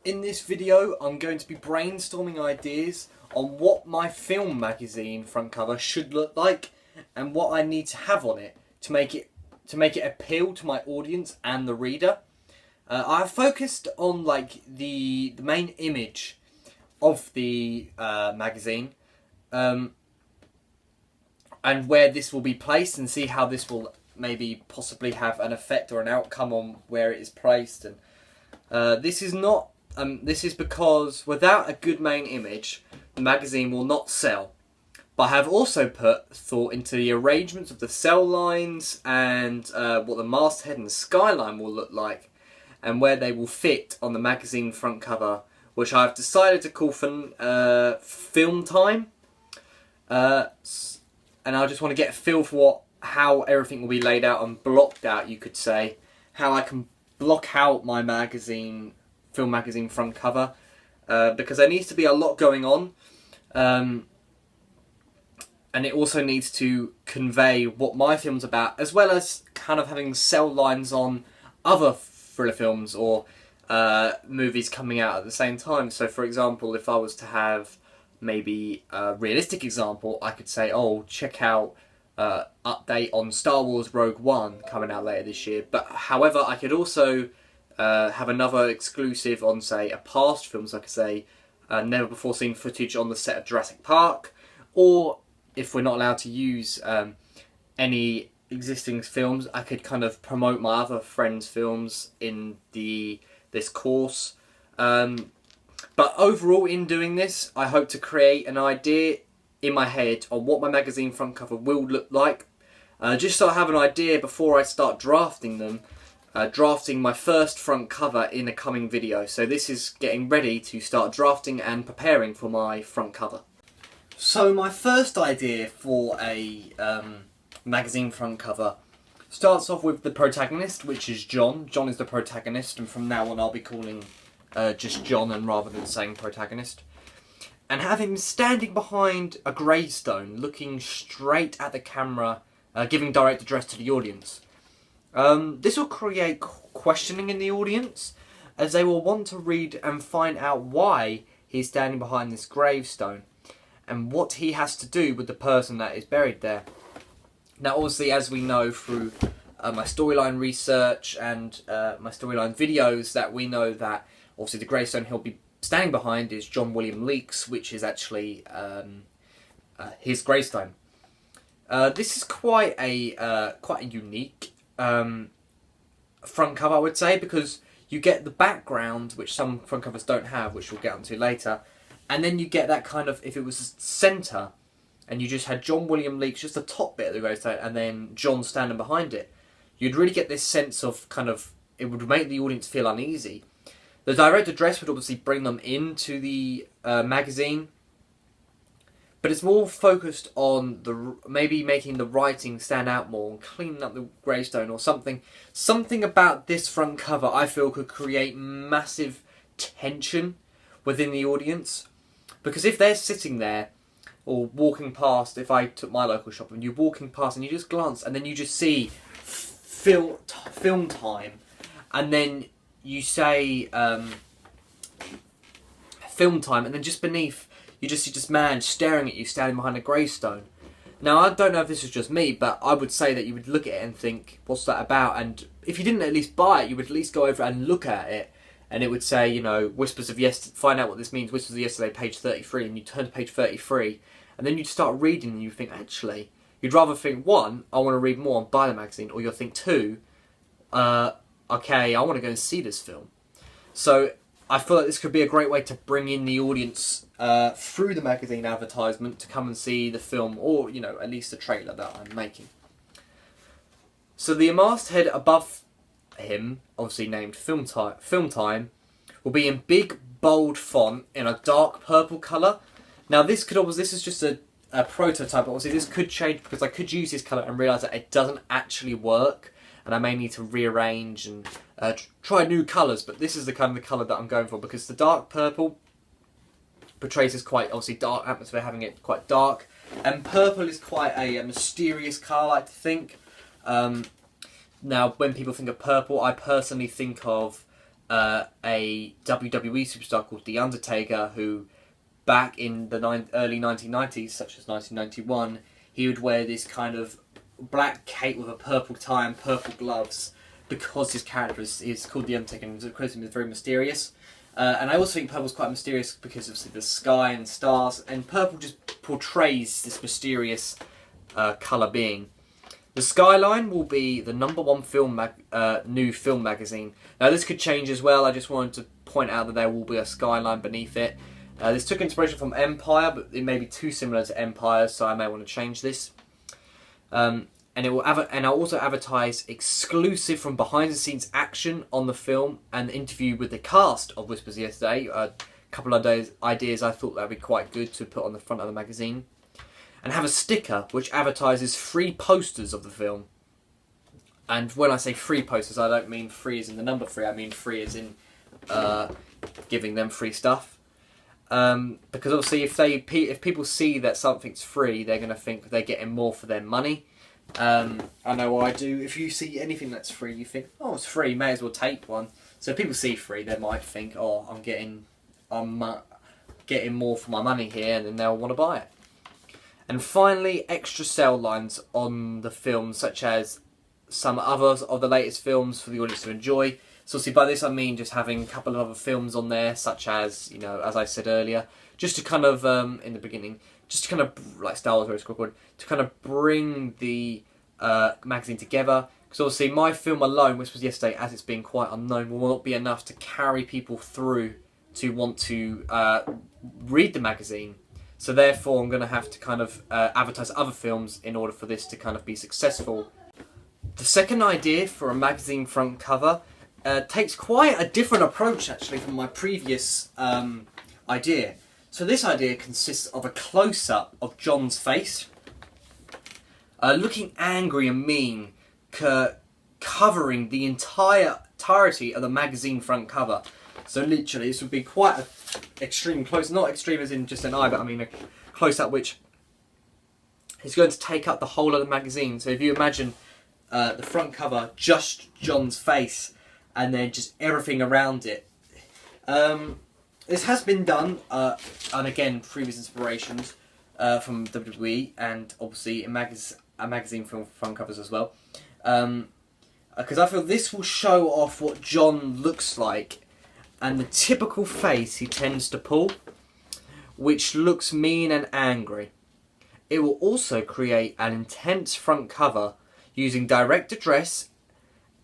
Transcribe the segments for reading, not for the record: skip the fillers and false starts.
In this video, I'm going to be brainstorming ideas on what my film magazine front cover should look like and what I need to have on it to make it appeal to my audience and the reader. I've focused on the main image of the magazine and where this will be placed, and see how this will maybe possibly have an effect or an outcome on where it is placed. And this is because without a good main image, the magazine will not sell. But I have also put thought into the arrangements of the cell lines and what the masthead and the skyline will look like, and where they will fit on the magazine front cover, which I've decided to call film time. And I just want to get a feel for how everything will be laid out and blocked out, you could say. How I can block out my film magazine front cover, because there needs to be a lot going on, and it also needs to convey what my film's about, as well as kind of having cell lines on other thriller films or movies coming out at the same time. So for example, if I was to have maybe a realistic example, I could say, oh, check out update on Star Wars Rogue One coming out later this year. But however, I could also have another exclusive on, say, a past film, so I could say never before seen footage on the set of Jurassic Park, or if we're not allowed to use any existing films, I could kind of promote my other friends' films in this course. But overall, in doing this, I hope to create an idea in my head on what my magazine front cover will look like, just so I have an idea before I start drafting them. Drafting my first front cover in a coming video. So this is getting ready to start drafting and preparing for my front cover. So my first idea for a magazine front cover starts off with the protagonist, which is John. John is the protagonist, and from now on I'll be calling just John, and rather than saying protagonist. And have him standing behind a gravestone, looking straight at the camera, giving direct address to the audience. This will create questioning in the audience, as they will want to read and find out why he's standing behind this gravestone and what he has to do with the person that is buried there. Now obviously, as we know through my storyline research and my storyline videos, that we know that obviously the gravestone he'll be standing behind is John William Leake's, which is actually his gravestone. This is quite a unique front cover, I would say, because you get the background, which some front covers don't have, which we'll get onto later, and then you get that kind of, if it was a centre and you just had John William Leake's, just the top bit of the gravestone, and then John standing behind it, you'd really get this sense of kind of, it would make the audience feel uneasy. The direct address would obviously bring them into the magazine, but it's more focused on maybe making the writing stand out more and cleaning up the gravestone or something. Something about this front cover I feel could create massive tension within the audience, because if they're sitting there or walking past, if I took my local shop and you're walking past and you just glance and then you just see film time, and then you say film time, and then just beneath you just see this man staring at you, standing behind a gravestone. Now, I don't know if this is just me, but I would say that you would look at it and think, what's that about? And if you didn't at least buy it, you would at least go over and look at it, and it would say, you know, Whispers of Yesterday, find out what this means, Whispers of Yesterday, page 33, and you turn to page 33, and then you'd start reading and you think, actually, you'd rather think, one, I want to read more and buy the magazine, or you'll think, two, okay, I want to go and see this film. So I feel like this could be a great way to bring in the audience through the magazine advertisement to come and see the film, or, you know, at least the trailer that I'm making. So the masthead above him, obviously named Film Time, will be in big, bold font in a dark purple colour. Now this is just a prototype, but obviously this could change, because I could use this colour and realise that it doesn't actually work, and I may need to rearrange and try new colours, but this is the kind of colour that I'm going for, because the dark purple portrays this quite, obviously, dark atmosphere, having it quite dark, and purple is quite a mysterious colour, I like to think. Now, when people think of purple, I personally think of a WWE superstar called The Undertaker, who back in the early 1990s, such as 1991, he would wear this kind of black cape with a purple tie and purple gloves, because his character is called The Undertaker and his is very mysterious. And I also think purple's quite mysterious because of the sky and stars, and purple just portrays this mysterious colour being. The Skyline will be the #1 new film magazine. Now this could change as well. I just wanted to point out that there will be a Skyline beneath it. This took inspiration from Empire, but it may be too similar to Empire, so I may want to change this. And I'll also advertise exclusive from behind the scenes action on the film and interview with the cast of Whispers Yesterday. A couple of ideas I thought that would be quite good to put on the front of the magazine. And have a sticker which advertises free posters of the film. And when I say free posters, I don't mean free as in the number free, I mean free as in giving them free stuff. Because obviously if people see that something's free, they're going to think they're getting more for their money. I know what I do. If you see anything that's free, you think, oh, it's free, may as well take one. So if people see free, they might think, oh, I'm getting more for my money here, and then they'll want to buy it. And finally, extra cell lines on the film, such as some others of the latest films for the audience to enjoy. So obviously by this I mean just having a couple of other films on there, such as, you know, as I said earlier, just to kind of, in the beginning, just to kind of, like Star Wars, to kind of bring the magazine together. Because obviously my film alone, which was yesterday, as it's been quite unknown, will not be enough to carry people through to want to read the magazine. So therefore I'm going to have to kind of advertise other films in order for this to kind of be successful. The second idea for a magazine front cover takes quite a different approach actually from my previous idea. So this idea consists of a close-up of John's face, looking angry and mean, covering the entirety of the magazine front cover. So literally this would be quite an extreme close, not extreme as in just an eye, but I mean a close-up which is going to take up the whole of the magazine. So if you imagine the front cover, just John's face, and then just everything around it. This has been done, and again, previous inspirations from WWE, and obviously in magazine film front covers as well. Because I feel this will show off what John looks like, and the typical face he tends to pull, which looks mean and angry. It will also create an intense front cover using direct address,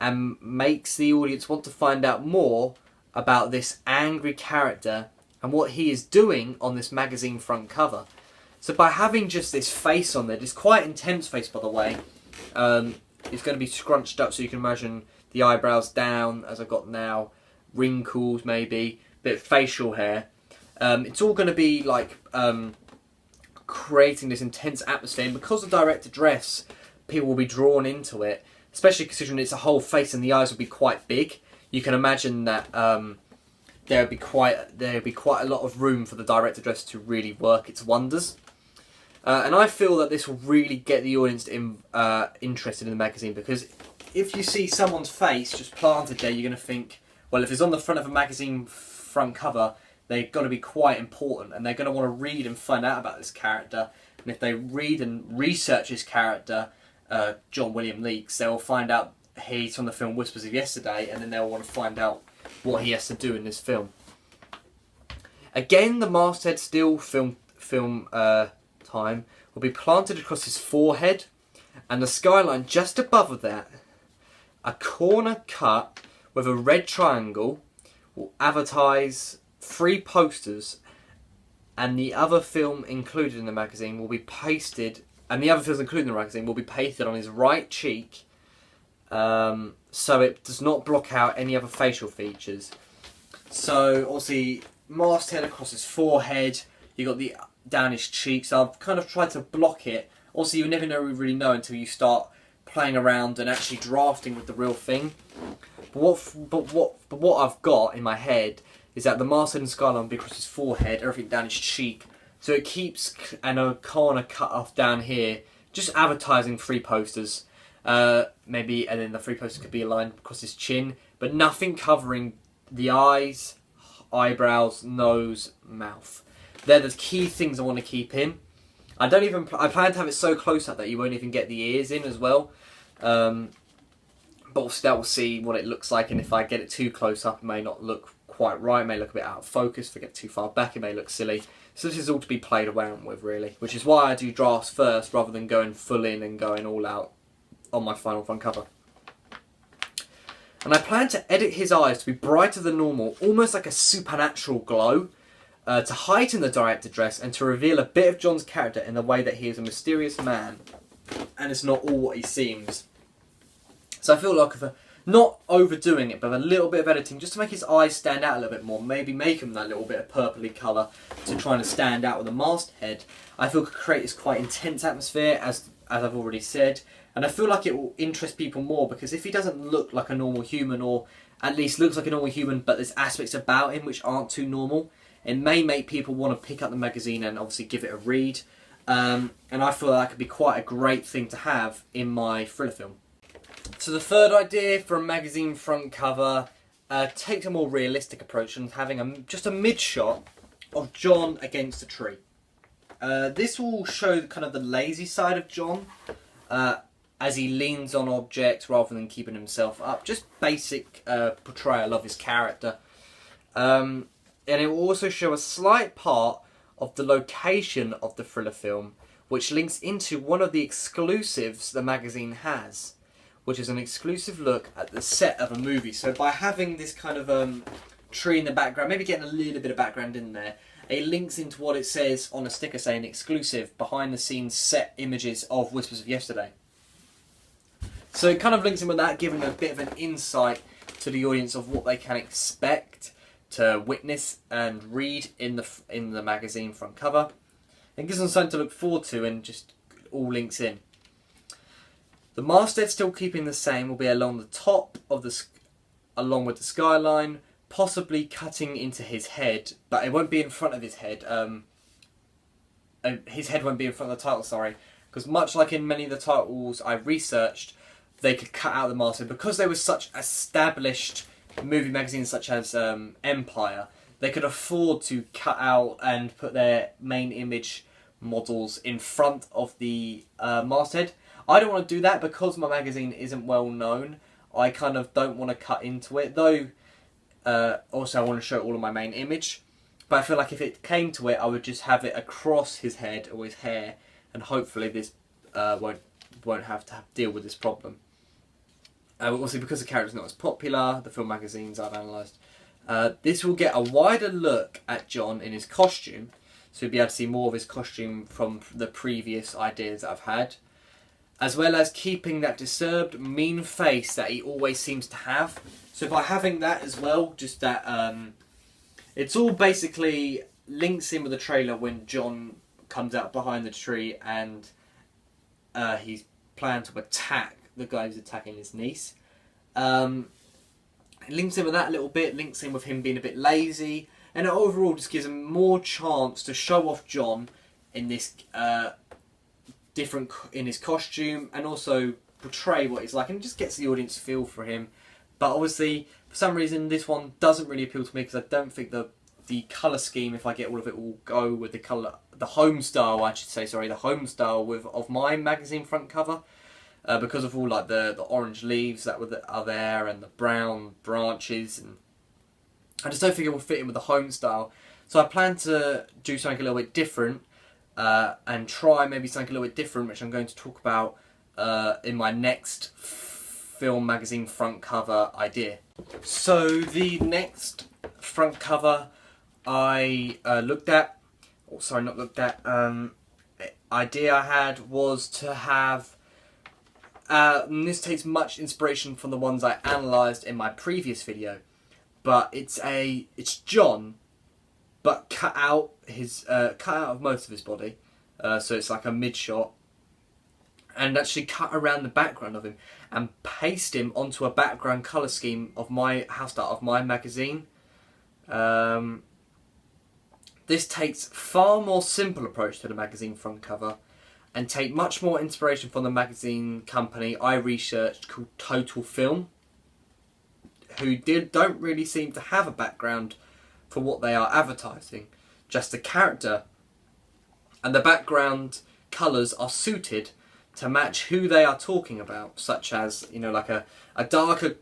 and makes the audience want to find out more about this angry character and what he is doing on this magazine front cover. So by having just this face on there, this quite intense face by the way, it's going to be scrunched up so you can imagine the eyebrows down as I've got now, wrinkles maybe, bit of facial hair. It's all going to be like creating this intense atmosphere, and because of direct address, people will be drawn into it, especially considering it's a whole face and the eyes will be quite big. You can imagine that there would be quite a lot of room for the direct address to really work its wonders. And I feel that this will really get the audience interested in the magazine, because if you see someone's face just planted there, you're going to think, well, if it's on the front of a magazine front cover, they're going to be quite important, and they're going to want to read and find out about this character. And if they read and research his character, John William Leakes, they'll find out he's from the film Whispers of Yesterday, and then they'll want to find out what he has to do in this film. Again, the masthead still film time will be planted across his forehead, and the skyline just above that, a corner cut with a red triangle, will advertise 3 posters, and the other film included in the magazine will be pasted, and the other films included in the magazine will be pasted on his right cheek, so it does not block out any other facial features. So obviously masthead across his forehead, you got the down his cheeks. So I've kind of tried to block it. Also, you never really know until you start playing around and actually drafting with the real thing. But what I've got in my head is that the masthead and skyline will be across his forehead, everything down his cheek. So it keeps, and a corner cut off down here, just advertising 3 posters. Maybe, and then the 3 posters could be aligned across his chin, but nothing covering the eyes, eyebrows, nose, mouth. They're the key things I want to keep in. I plan to have it so close up that you won't even get the ears in as well. But obviously that will see what it looks like, and if I get it too close up, it may not look quite right, it may look a bit out of focus. If I get too far back, it may look silly. So this is all to be played around with, really, which is why I do drafts first rather than going full in and going all out on my final front cover. And I plan to edit his eyes to be brighter than normal, almost like a supernatural glow, to heighten the direct address and to reveal a bit of John's character in the way that he is a mysterious man and it's not all what he seems. So I feel like not overdoing it, but a little bit of editing just to make his eyes stand out a little bit more. Maybe make him that little bit of purpley colour to try and stand out with a masthead. I feel could create this quite intense atmosphere, as I've already said. And I feel like it will interest people more, because if he doesn't look like a normal human, or at least looks like a normal human, but there's aspects about him which aren't too normal, it may make people want to pick up the magazine and obviously give it a read. And I feel that could be quite a great thing to have in my thriller film. So the third idea for a magazine front cover takes a more realistic approach and having just a mid-shot of John against a tree. This will show kind of the lazy side of John as he leans on objects rather than keeping himself up. Just basic portrayal of his character. And it will also show a slight part of the location of the thriller film, which links into one of the exclusives the magazine has, which is an exclusive look at the set of a movie. So by having this kind of tree in the background, maybe getting a little bit of background in there, it links into what it says on a sticker saying exclusive, behind the scenes set images of Whispers of Yesterday. So it kind of links in with that, giving a bit of an insight to the audience of what they can expect to witness and read in the magazine front cover. It gives them something to look forward to, and just all links in. The masthead, still keeping the same, will be along the top of along with the skyline, possibly cutting into his head, but it won't be in front of his head. His head won't be in front of the title, sorry, because much like in many of the titles I researched, they could cut out the masthead because they were such established movie magazines such as Empire. They could afford to cut out and put their main image models in front of the masthead. I don't want to do that because my magazine isn't well known. I kind of don't want to cut into it, though also I want to show all of my main image. But I feel like if it came to it, I would just have it across his head or his hair, and hopefully this won't have to deal with this problem. Also, because the character's not as popular, the film magazines I've analysed, this will get a wider look at John in his costume, so you'll be able to see more of his costume from the previous ideas that I've had, as well as keeping that disturbed, mean face that he always seems to have. So by having that as well, just that, it's all basically links in with the trailer when John comes out behind the tree and he's planning to attack the guy who's attacking his niece. It links in with that a little bit, links in with him being a bit lazy, and it overall just gives him more chance to show off John in this different in his costume, and also portray what he's like, and just gets the audience feel for him. But obviously, for some reason, this one doesn't really appeal to me, because I don't think the colour scheme, if I get all of it, will go with the home style, I should say, sorry, the home style of my magazine front cover. Because of all like the orange leaves that are there, and the brown branches, and I just don't think it will fit in with the home style. So I plan to do something a little bit different, and try maybe something a little bit different, which I'm going to talk about in my next film magazine front cover idea. So the next front cover I idea I had was to have. And this takes much inspiration from the ones I analysed in my previous video, but it's John, but cut out of most of his body, so it's like a mid shot, and actually cut around the background of him and paste him onto a background colour scheme of my house style of my magazine. This takes far more simple approach to the magazine front cover, and take much more inspiration from the magazine company I researched called Total Film, who don't really seem to have a background for what they are advertising, just a character, and the background colours are suited to match who they are talking about, such as, you know, like a darker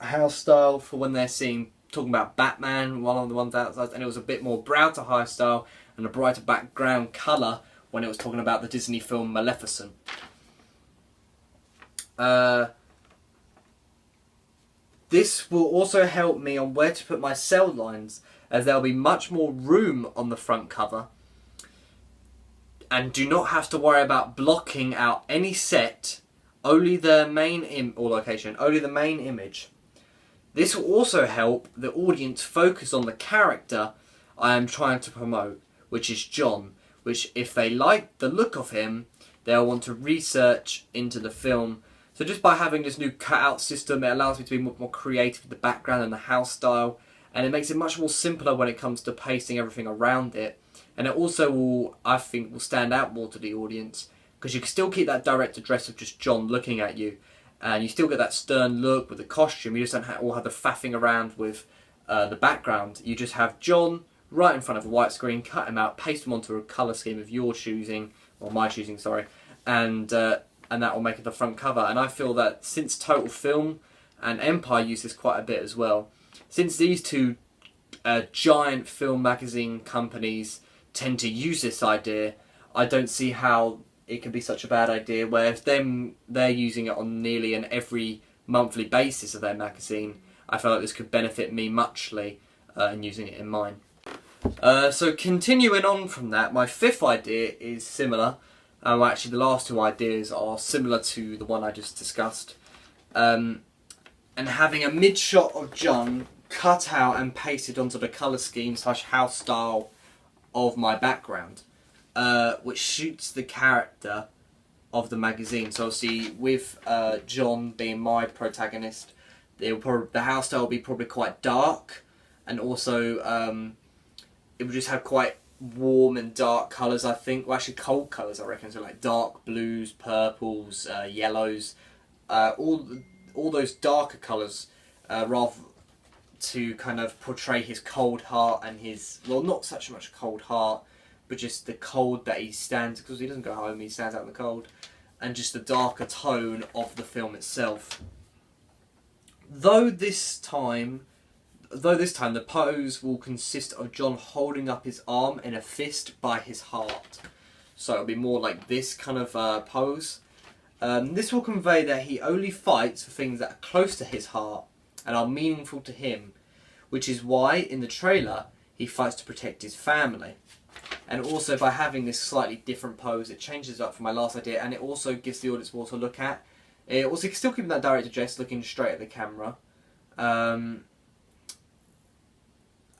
house style for when they're talking about Batman, one of the ones outside, and it was a bit more brown to high style and a brighter background colour when it was talking about the Disney film Maleficent. This will also help me on where to put my cell lines, as there will be much more room on the front cover, and do not have to worry about blocking out any set, only the main location, only the main image. This will also help the audience focus on the character I am trying to promote, which is John, which if they like the look of him, they'll want to research into the film. So just by having this new cutout system, it allows me to be much more creative with the background and the house style, and it makes it much more simpler when it comes to pasting everything around it. And it also will, I think, will stand out more to the audience, because you can still keep that direct address of just John looking at you, and you still get that stern look with the costume. You just don't all have the faffing around with the background. You just have John right in front of a white screen, cut him out, paste him onto a colour scheme of your choosing, or my choosing, sorry, and that will make it the front cover. And I feel that since Total Film and Empire use this quite a bit as well, since these two giant film magazine companies tend to use this idea, I don't see how it can be such a bad idea, where if they're using it on nearly an every monthly basis of their magazine, I feel like this could benefit me muchly in using it in mine. So continuing on from that, my fifth idea is similar. Actually, the last two ideas are similar to the one I just discussed. And having a mid-shot of John cut out and pasted onto the colour scheme / house style of my background, which suits the character of the magazine. So obviously with John being my protagonist, the house style will be probably quite dark, and also it would just have quite warm and dark colours, I think. Well, actually cold colours, I reckon. So like dark blues, purples, yellows, all those darker colours, rather to kind of portray his cold heart and his, well, not such much cold heart, but just the cold that he stands, because he doesn't go home, he stands out in the cold, and just the darker tone of the film itself. Though this time the pose will consist of John holding up his arm in a fist by his heart. So it'll be more like this kind of pose. This will convey that he only fights for things that are close to his heart and are meaningful to him, which is why in the trailer he fights to protect his family. And also by having this slightly different pose, it changes up from my last idea, and it also gives the audience more to look at. It also still keeping that direct address, looking straight at the camera.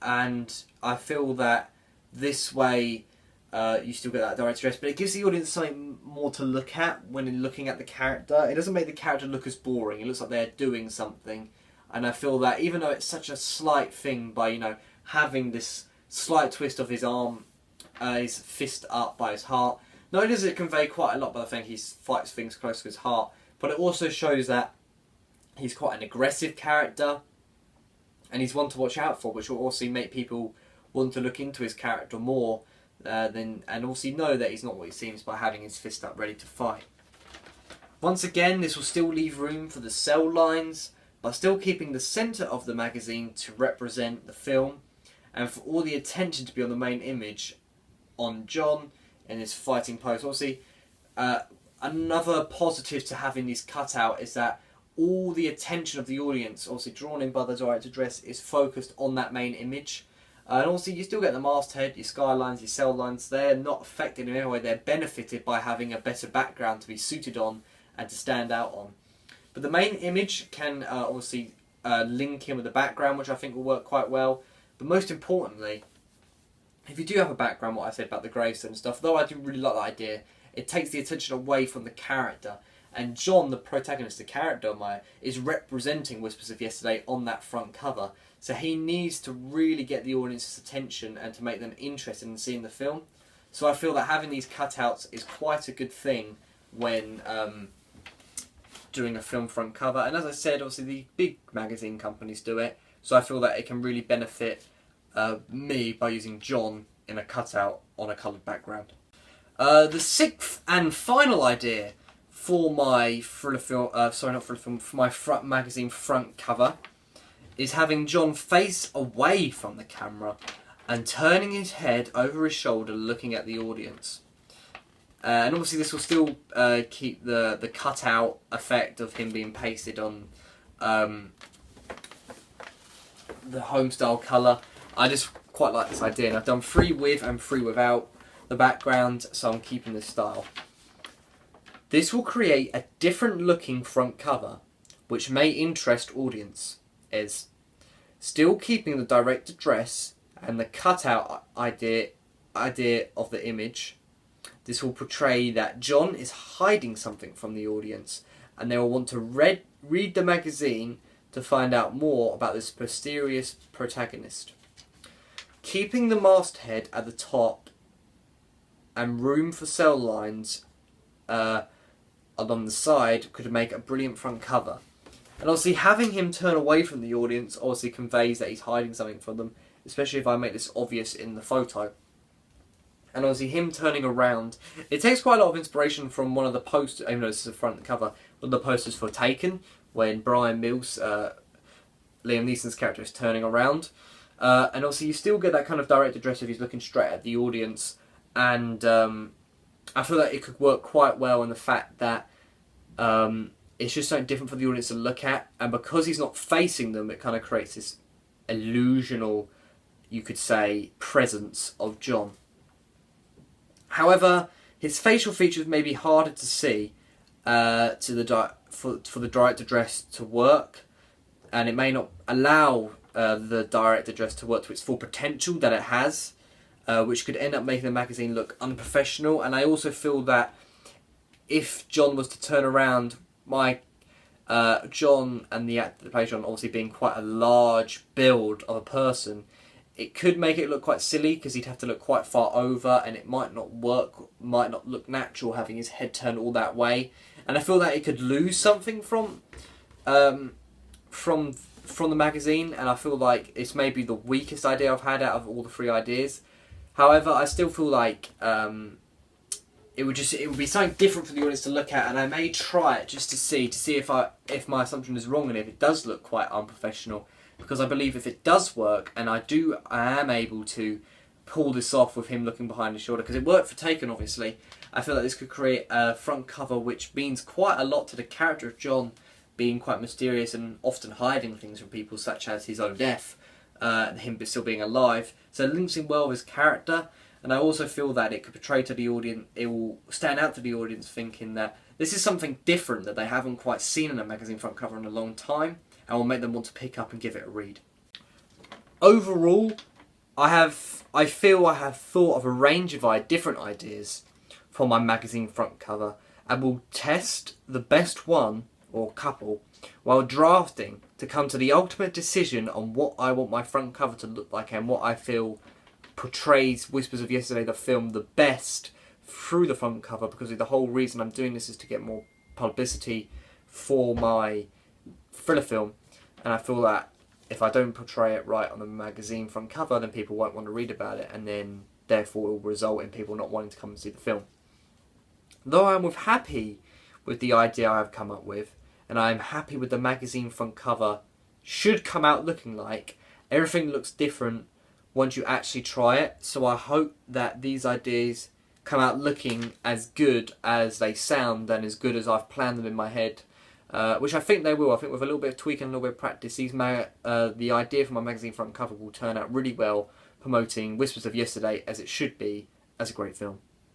And I feel that this way you still get that direct address, but it gives the audience something more to look at when looking at the character. It doesn't make the character look as boring. It looks like they're doing something. And I feel that even though it's such a slight thing, by, you know, having this slight twist of his arm, his fist up by his heart, not only does it convey quite a lot by the fact he fights things close to his heart, but it also shows that he's quite an aggressive character, and he's one to watch out for, which will also make people want to look into his character more, and also know that he's not what he seems by having his fist up ready to fight. Once again, this will still leave room for the cell lines, but still keeping the centre of the magazine to represent the film, and for all the attention to be on the main image, on John in his fighting pose. Obviously, another positive to having these cut out is that all the attention of the audience, obviously drawn in by the direct address, is focused on that main image. And also you still get the masthead, your skylines, your cell lines. They're not affected in any way. They're benefited by having a better background to be suited on and to stand out on. But the main image can obviously link in with the background, which I think will work quite well. But most importantly, if you do have a background, what I said about the gravestone and stuff, though I do really like that idea, it takes the attention away from the character. And John, the protagonist, the character is representing Whispers of Yesterday on that front cover. So he needs to really get the audience's attention and to make them interested in seeing the film. So I feel that having these cutouts is quite a good thing when doing a film front cover. And as I said, obviously the big magazine companies do it, so I feel that it can really benefit me by using John in a cutout on a coloured background. The sixth and final idea for my thriller film, for my front magazine front cover, is having John face away from the camera and turning his head over his shoulder, looking at the audience. And obviously, this will still keep the cutout effect of him being pasted on the home style colour. I just quite like this idea, and I've done 3 with and 3 without the background, so I'm keeping this style. This will create a different looking front cover, which may interest audiences, still keeping the direct address and the cutout idea of the image. This will portray that John is hiding something from the audience, and they will want to read the magazine to find out more about this mysterious protagonist. Keeping the masthead at the top and room for cell lines along the side could make a brilliant front cover. And obviously having him turn away from the audience obviously conveys that he's hiding something from them, especially if I make this obvious in the photo. And obviously him turning around, it takes quite a lot of inspiration from one of the posters, even though this is the front cover, one of the posters for Taken, when Brian Mills, Liam Neeson's character, is turning around. And obviously you still get that kind of direct address if he's looking straight at the audience, and I feel that it could work quite well in the fact that it's just something different for the audience to look at, and because he's not facing them, it kind of creates this illusional, you could say, presence of John. However, his facial features may be harder to see for the direct address to work, and it may not allow the direct address to work to its full potential that it has, which could end up making the magazine look unprofessional. And I also feel that if John was to turn around, John and the actor that plays John obviously being quite a large build of a person, it could make it look quite silly because he'd have to look quite far over, and it might not work, might not look natural having his head turned all that way. And I feel that it could lose something from the magazine, and I feel like it's maybe the weakest idea I've had out of all the 3 ideas. However, I still feel like it would be something different for the audience to look at, and I may try it just to see if my assumption is wrong and if it does look quite unprofessional. Because I believe if it does work, and I am able to pull this off with him looking behind his shoulder, because it worked for Taken obviously, I feel like this could create a front cover which means quite a lot to the character of John being quite mysterious and often hiding things from people, such as his own death, and him still being alive. So it links in well with his character, and I also feel that it could portray to the audience, it will stand out to the audience thinking that this is something different that they haven't quite seen in a magazine front cover in a long time, and will make them want to pick up and give it a read. Overall, I feel I have thought of a range of different ideas for my magazine front cover, and will test the best one or couple while drafting to come to the ultimate decision on what I want my front cover to look like and what I feel portrays Whispers of Yesterday, the film, the best through the front cover, because the whole reason I'm doing this is to get more publicity for my thriller film, and I feel that if I don't portray it right on the magazine front cover, then people won't want to read about it, and then therefore it will result in people not wanting to come and see the film. Though I'm happy with the idea I've come up with, and I'm happy with the magazine front cover should come out looking like, everything looks different once you actually try it, so I hope that these ideas come out looking as good as they sound and as good as I've planned them in my head, which I think they will. I think with a little bit of tweak and a little bit of practice, the idea for my magazine front cover will turn out really well, promoting Whispers of Yesterday as it should be, as a great film.